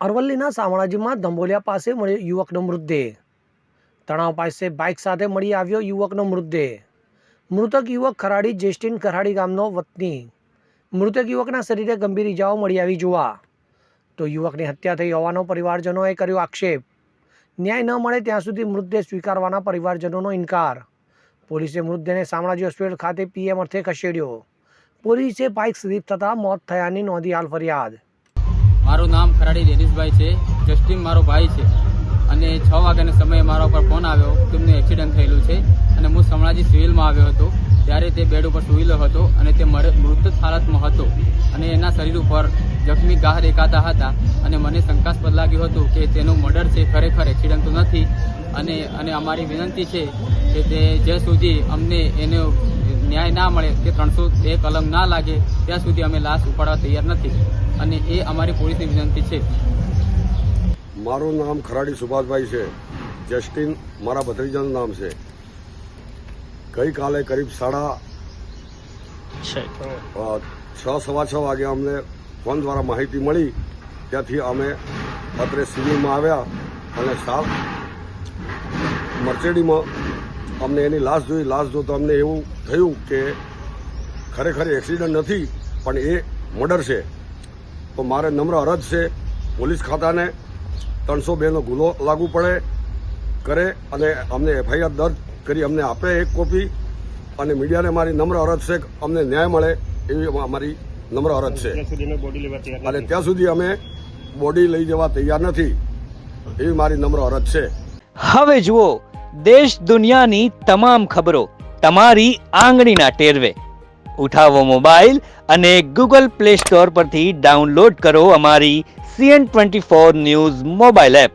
અરવલ્લીના શામળાજીમાં ધંબોલિયા પાસે મળ્યો યુવકનો મૃતદેહ. તણાવ પાસે બાઇક સાથે મળી આવ્યો યુવકનો મૃતદેહ. મૃતક યુવક ખરાડી જેસ્ટીન ખરાડી ગામનો વતની. મૃતક યુવકના શરીરે ગંભીર ઇજાઓ મળી આવી જોવા તો યુવકની હત્યા થઈ હોવાનો પરિવારજનોએ કર્યો આક્ષેપ. ન્યાય ન મળે ત્યાં સુધી મૃતદેહ સ્વીકારવાના પરિવારજનોનો ઇનકાર. પોલીસે મૃતદેહને શામળાજી હોસ્પિટલ ખાતે પીએમ અર્થે ખસેડ્યો. પોલીસે બાઇક સ્લીપ થતાં મોત થયાની નોંધી હાલ ફરિયાદ. મારું નામ ખરાડી ડેનિશભાઈ છે. જસ્ટિન મારો ભાઈ છે અને 6 વાગ્યાના સમયે મારા ઉપર ફોન આવ્યો કે એમને એક્સિડન્ટ થયેલું છે અને હું શામળાજી સિવિલમાં આવ્યો હતો. ત્યારે તે બેડ ઉપર સૂયેલો હતો અને તે મૃત હાલતમાં હતો અને એના શરીર ઉપર જખમી ઘા દેખાતા હતા અને મને શંકાસ્પદ લાગ્યું હતું કે તેનું મર્ડર છે, ખરેખર એક્સિડન્ટ તો નથી. અને અમારી વિનંતી છે કે તે જ્યાં સુધી અમને એનો ન્યાય ના મળે, કે 302 કલમ ના લાગે ત્યાં સુધી અમે લાશ ઉપાડવા તૈયાર નથી અને એ અમારી પોલીસની વિનંતી છે. મારું નામ ખરાડી સુભાષભાઈ છે. જસ્ટિન મારા ભત્રીજાનું નામ છે. ગઈકાલે કરીબ 6:15 વાગે અમને ફોન દ્વારા માહિતી મળી. ત્યાંથી અમે અત્રે સિવિલમાં આવ્યા અને મર્ચેડીમાં અમને એની લાશ જોઈ. લાશ જોતા અમને એવું થયું કે ખરેખર એક્સિડન્ટ નથી પણ એ મર્ડર છે. તો મારે નમ્ર અરજ છે પોલીસ ખાતાને 302નો ગુનો લાગુ કરે અને અમને એફઆઈઆર દર્જ કરી અમને આપે એક કોપી. અને મીડિયાને મારી નમ્ર અરજ છે કે અમને ન્યાય મળે એવી અમારી નમ્ર અરજ છે. અને ત્યાં સુધી અમે બોડી લઈ જવા તૈયાર નથી એવી મારી નમ્ર અરજ છે. હવે જુઓ દેશ દુનિયાની તમામ ખબરો તમારી આંગળીના ટેરવે. ઉઠાવો મોબાઈલ અને ગૂગલ પ્લે સ્ટોર પરથી ડાઉનલોડ કરો અમારી CN24 ન્યૂઝ મોબાઈલ એપ.